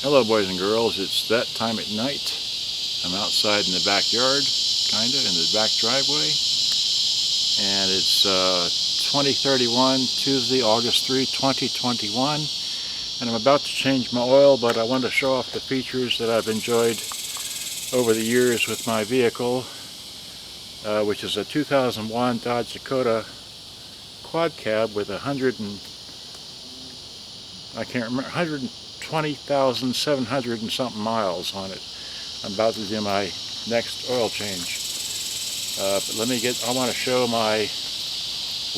Hello boys and girls, it's that time at night. I'm outside in the backyard, kinda, in the back driveway. And it's 2031, Tuesday, August 3, 2021. And I'm about to change my oil, but I want to show off the features that I've enjoyed over the years with my vehicle, which is a 2001 Dodge Dakota quad cab with 120,700 and something miles on it. I'm about to do my next oil change. But I want to show my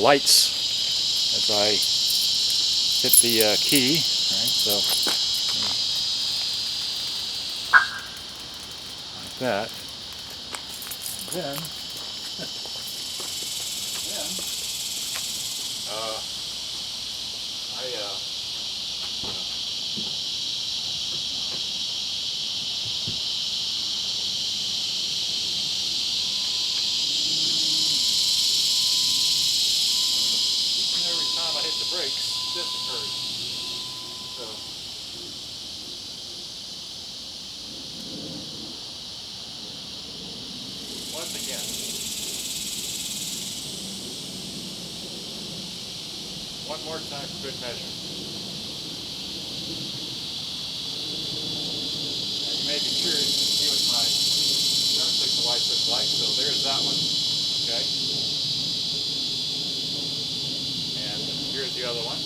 lights as I hit the key. Right, so like that. And then brakes, this occurs. So once again, one more time for good measure. Now you may be curious to see what my turn signal lights look like. So there's that one. Okay. And here's the other one.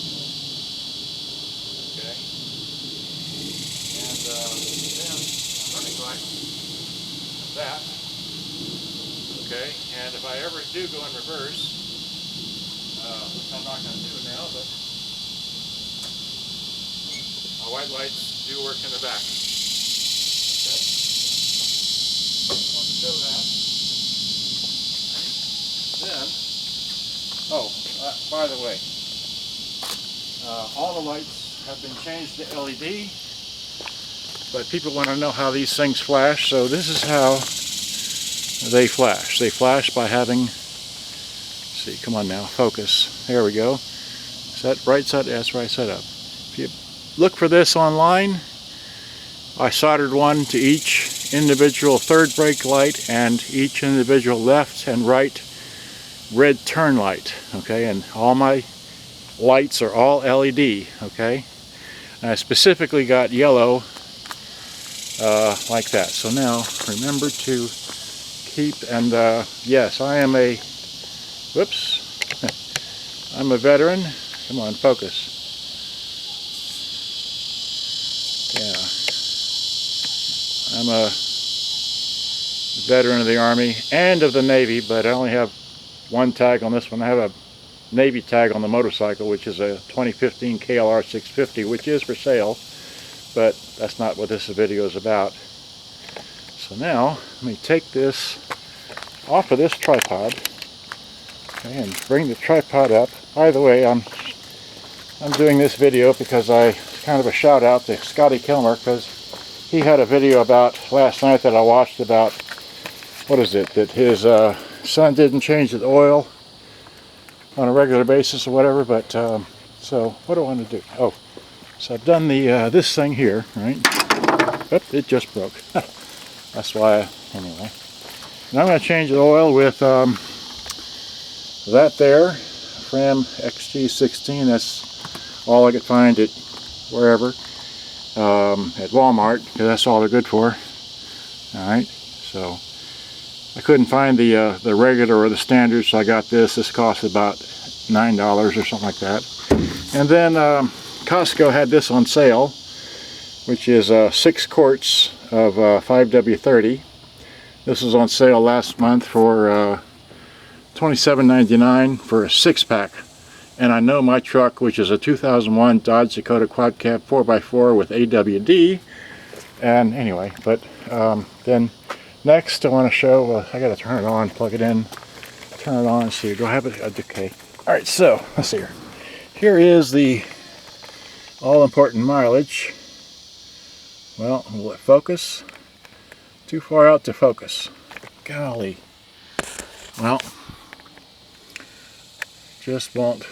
Okay. And then running light, that. Okay. And if I ever do go in reverse, which I'm not going to do now, but my white lights do work in the back. Okay. I want to show that. Then, by the way, all the lights have been changed to LED, but people want to know how these things flash, so this is how they flash. They flash by having, let's see, come on now, focus. There we go. Is that right side? That's right side up. If you look for this online, I soldered one to each individual third brake light and each individual left and right red turn light. Okay, and all my lights are all LED. Okay, and I specifically got yellow like that. So now remember to keep, and yes, I am a, whoops, I'm a veteran. Come on, focus. Yeah, I'm a veteran of the Army and of the Navy, but I only have one tag on this one. I have a Navy tag on the motorcycle, which is a 2015 KLR 650, which is for sale, but that's not what this video is about. So now, let me take this off of this tripod, okay, and bring the tripod up. By the way, I'm doing this video because it's kind of a shout out to Scotty Kilmer, because he had a video about last night that I watched about, what is it, that his son didn't change the oil on a regular basis or whatever. But so what do I want to do? Oh, so I've done the this thing here, right? Oop, it just broke. That's why. Anyway, now I'm going to change the oil with that there, Fram XG16. That's all I could find at wherever, at Walmart, because that's all they're good for. All right, so I couldn't find the regular or the standard, so I got this. This cost about $9 or something like that. And then Costco had this on sale, which is 6 quarts of 5W30. This was on sale last month for $27.99 for a 6-pack. And I know my truck, which is a 2001 Dodge Dakota quad cab 4x4 with AWD. And anyway, but then next I want to show, I got to turn it on, plug it in, turn it on, see, do I have it? Okay. Alright, so, let's see here. Here is the all-important mileage. Well, will it focus? Too far out to focus. Golly. Well, just won't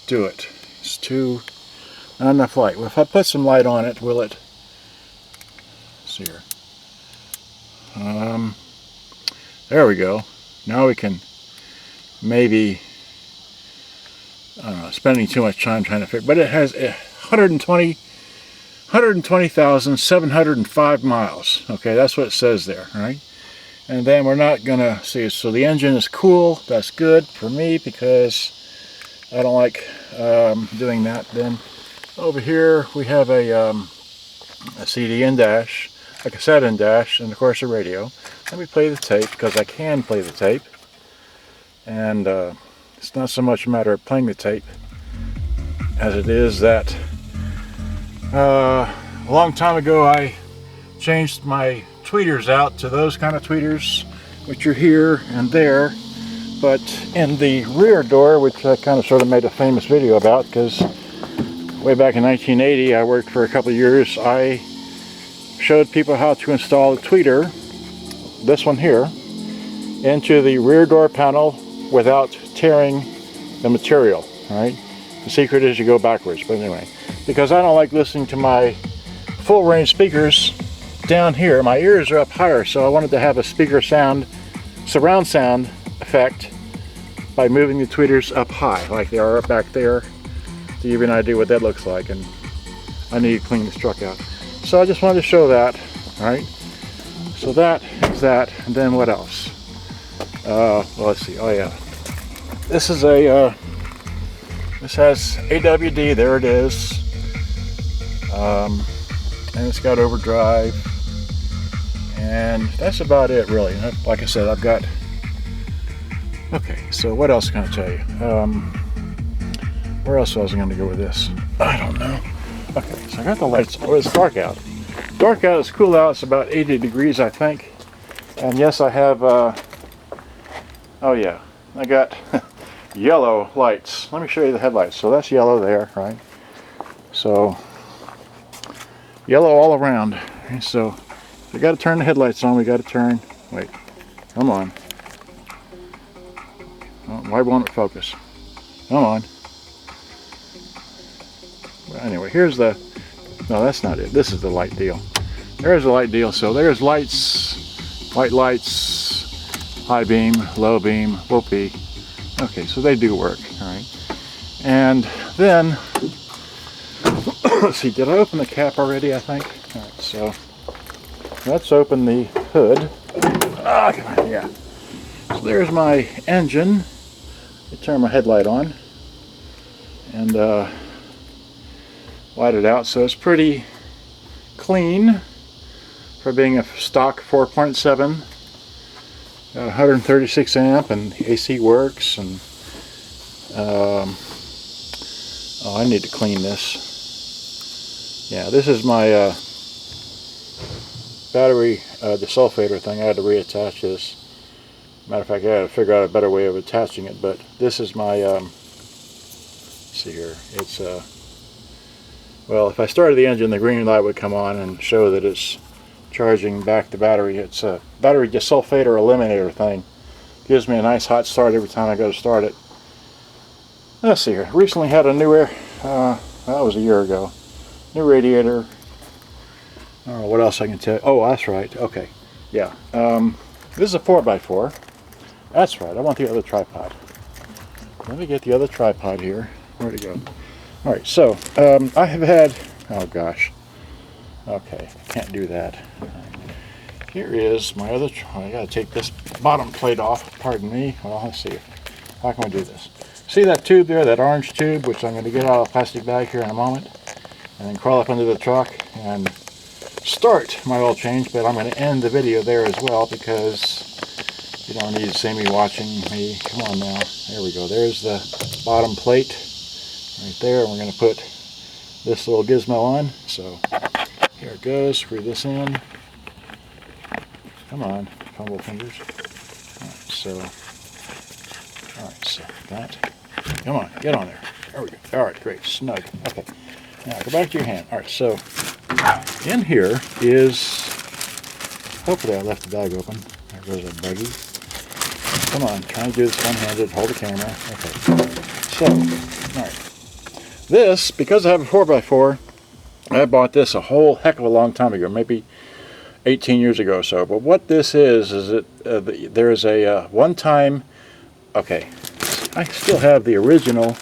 do it. It's too Not enough light. Well, if I put some light on it, will it? Let's see here. There we go. Now we can maybe, I don't know, spending too much time trying to figure, but it has 120,705 miles. Okay, that's what it says there, right? And then we're not gonna see, so the engine is cool. That's good for me because I don't like doing that. Then over here we have a CD in dash, a cassette in dash, and of course a radio. Let me play the tape because I can play the tape, and it's not so much a matter of playing the tape as it is that a long time ago I changed my tweeters out to those kind of tweeters which are here and there, but in the rear door, which I kind of sort of made a famous video about because way back in 1980 I worked for a couple of years, I showed people how to install a tweeter, this one here, into the rear door panel without tearing the material. Right? The secret is you go backwards, but anyway, because I don't like listening to my full range speakers down here, my ears are up higher, so I wanted to have a speaker sound, surround sound effect by moving the tweeters up high like they are up back there, to give you an idea what that looks like. And I need to clean this truck out, so I just wanted to show that. All right, so that is that. And then what else? Well, let's see. Oh yeah, this is a this has AWD, there it is, and it's got overdrive, and that's about it really. Like I said, I've got, okay, so what else can I tell you? Where else was I going to go with this? I don't know. Okay, so I got the lights. Oh, it's dark out. Dark out, it's cool out. It's about 80 degrees, I think. And yes, I have, oh yeah, I got yellow lights. Let me show you the headlights. So that's yellow there, right? So yellow all around. Okay, so we got to turn the headlights on. We got to turn. Wait, come on. Oh, why won't it focus? Come on. Well, anyway, here's the. No, that's not it. This is the light deal. There's the light deal. So there's lights, white lights, high beam, low beam, whoopee. Okay, so they do work, all right. And then, let's see, did I open the cap already, I think? All right, so let's open the hood. Ah, come on, yeah. So there's my engine. I turn my headlight on and light it out. So it's pretty clean for being a stock 4.7. Got 136 amp and the AC works, and oh, I need to clean this. Yeah, this is my battery desulfator thing. I had to reattach this. Matter of fact, I had to figure out a better way of attaching it, but this is my let's see here, it's well, if I started the engine, the green light would come on and show that it's charging back the battery. It's a battery desulfator eliminator thing. Gives me a nice hot start every time I go to start it. Let's see here. Recently had a new air, that was a year ago. New radiator. I don't know what else I can tell you. Oh, that's right. Okay. Yeah. This is a 4x4. That's right. I want the other tripod. Let me get the other tripod here. Where'd it go? Alright, so I have had, oh gosh. Okay, can't do that. Here is my other, I gotta take this bottom plate off, pardon me. Well, let's see, how can we do this? See that tube there, that orange tube, which I'm gonna get out of the plastic bag here in a moment, and then crawl up under the truck and start my oil change, but I'm gonna end the video there as well because you don't need to see me watching me. Come on now, there we go, there's the bottom plate right there, and we're gonna put this little gizmo on, so here it goes, screw this in. Come on, fumble fingers. Alright, so that. Come on, get on there. There we go. Alright, great, snug. Okay, now go back to your hand. Alright, so in here is, hopefully I left the bag open. There goes a buggy. Come on, try to do this one-handed, hold the camera. Okay, so, alright. This, because I have a 4x4, I bought this a whole heck of a long time ago, maybe 18 years ago or so. But what this is that there is a one-time, okay, I still have the original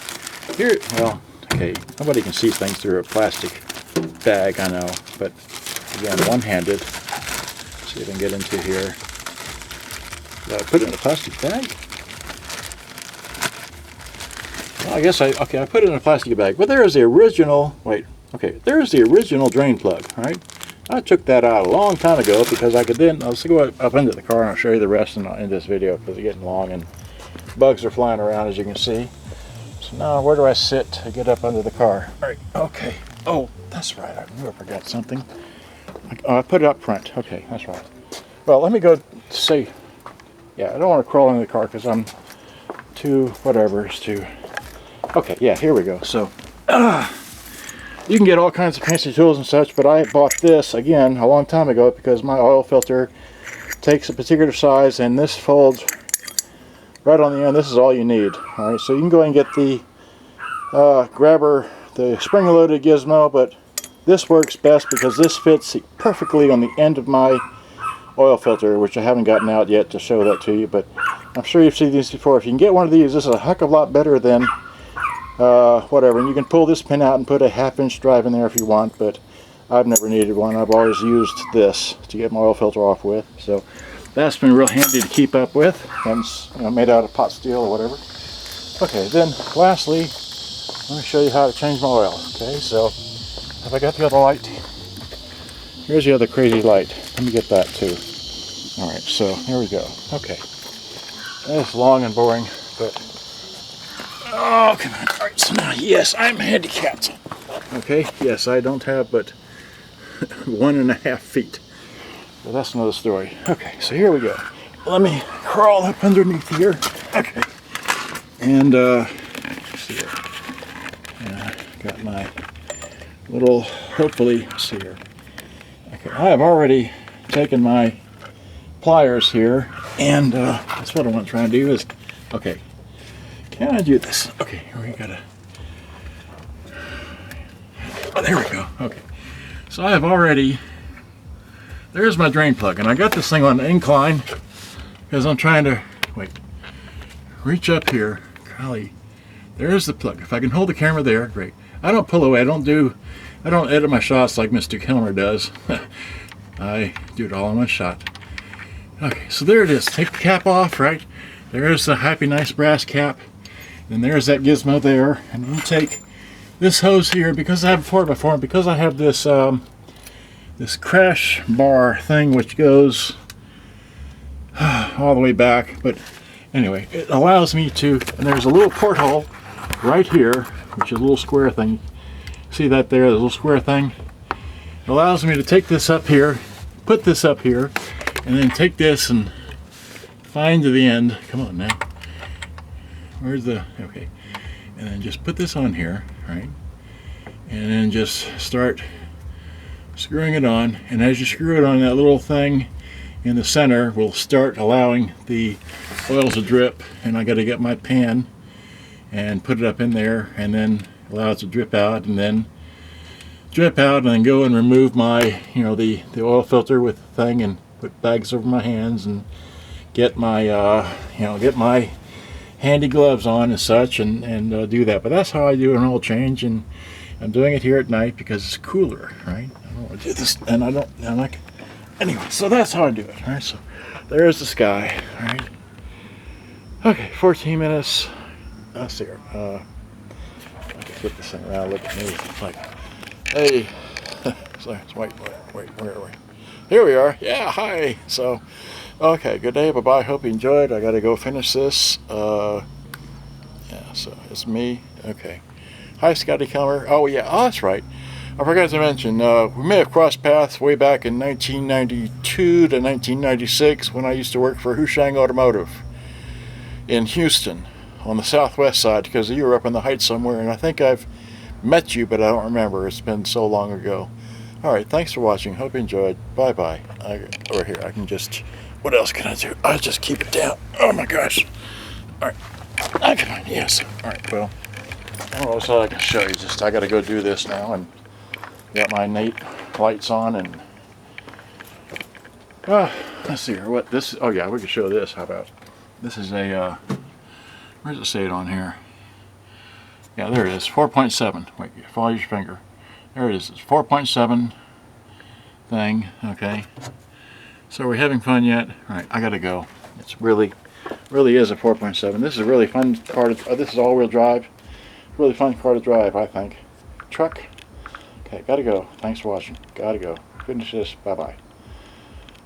here. Well, okay, nobody can see things through a plastic bag, I know, but again, one-handed. See if I can get into here. Did I put it in a plastic bag? Well, I guess I put it in a plastic bag. But there is the original, wait, okay, there's the original drain plug, right? I took that out a long time ago because I could then, let's go up into the car and I'll show you the rest in this video because it's getting long and bugs are flying around, as you can see. So now where do I sit to get up under the car? All right, okay. Oh, that's right, I knew I forgot something. Oh, I put it up front. Okay, that's right. Well, let me go see. Yeah, I don't want to crawl into the car because I'm too, whatever, it's too. Okay, yeah, here we go. So, you can get all kinds of fancy tools and such, but I bought this, again, a long time ago because my oil filter takes a particular size, and this folds right on the end. This is all you need. Alright, so you can go ahead and get the grabber, the spring-loaded gizmo, but this works best because this fits perfectly on the end of my oil filter, which I haven't gotten out yet to show that to you, but I'm sure you've seen these before. If you can get one of these, this is a heck of a lot better than whatever, and you can pull this pin out and put a 1/2-inch drive in there if you want, but I've never needed one. I've always used this to get my oil filter off with, so that's been real handy to keep up with, and it's, you know, made out of pot steel or whatever. Okay, then lastly, let me show you how to change my oil. Okay, so have I got the other light? Here's the other crazy light. Let me get that too. Alright, so here we go. Okay, it's long and boring, but oh, come on. Alright, so now, yes, I'm handicapped. Okay, yes, I don't have but 1.5 feet. But that's another story. Okay, so here we go. Let me crawl up underneath here. Okay. And, let's see here. Got my little, hopefully, let's see here. Okay, I have already taken my pliers here, and that's what I want to try and do is, okay, can I do this? Okay, here we gotta, oh, there we go. Okay, so I have already, there's my drain plug, and I got this thing on an incline because I'm trying to, wait, reach up here. Golly, there's the plug. If I can hold the camera there, great. I don't pull away. I don't edit my shots like Mr. Kilmer does. I do it all in one shot. Okay, so there it is. Take the cap off, right? There's the happy nice brass cap. Then there's that gizmo there. And you take this hose here, because I have a 4x4, because I have this this crash bar thing which goes all the way back. But anyway, it allows me to, and there's a little porthole right here, which is a little square thing. See that there, the little square thing? It allows me to take this up here, put this up here, and then take this and find to the end. Come on now. Where's the, okay. And then just put this on here, right? And then just start screwing it on. And as you screw it on, that little thing in the center will start allowing the oil to drip. And I got to get my pan and put it up in there, and then allow it to drip out, and then drip out, and then go and remove my, you know, the oil filter with the thing, and put bags over my hands, and get my you know, get my handy gloves on and such, and do that. But that's how I do an oil change, and I'm doing it here at night because it's cooler, right? I don't want to do this, and I'm like, anyway, so that's how I do it. All right, so there's the sky. All right, okay, 14 minutes. Let's see here. I can flip this thing around, look at me, like, hey, so, wait, where are we? Here we are. Yeah, hi. So, okay, good day, bye-bye, hope you enjoyed. I gotta go finish this. Yeah, so it's me. Okay. Hi, Scotty Kilmer. Oh, yeah, oh, that's right. I forgot to mention, we may have crossed paths way back in 1992 to 1996 when I used to work for Hooshang Automotive in Houston on the southwest side, because you were up in the Heights somewhere, and I think I've met you, but I don't remember. It's been so long ago. Alright, thanks for watching. Hope you enjoyed. Bye-bye. Over here, I can just, what else can I do? I'll just keep it down. Oh my gosh. Alright. Come on, yes. Alright, well, I don't know what else I can show you. Just I got to go do this now, and got my Nate lights on, and let's see here. What this? Oh yeah, we can show this. How about this is a where does it say it on here? Yeah, there it is. 4.7. Wait, follow your finger. There it is. It's 4.7 thing. Okay. So we're having fun yet? All right, I gotta go. It's really is a 4.7. This is a really fun car to. This is all-wheel drive. Really fun car to drive, I think. Truck. Okay, gotta go. Thanks for watching. Gotta go. Finish this. Bye bye.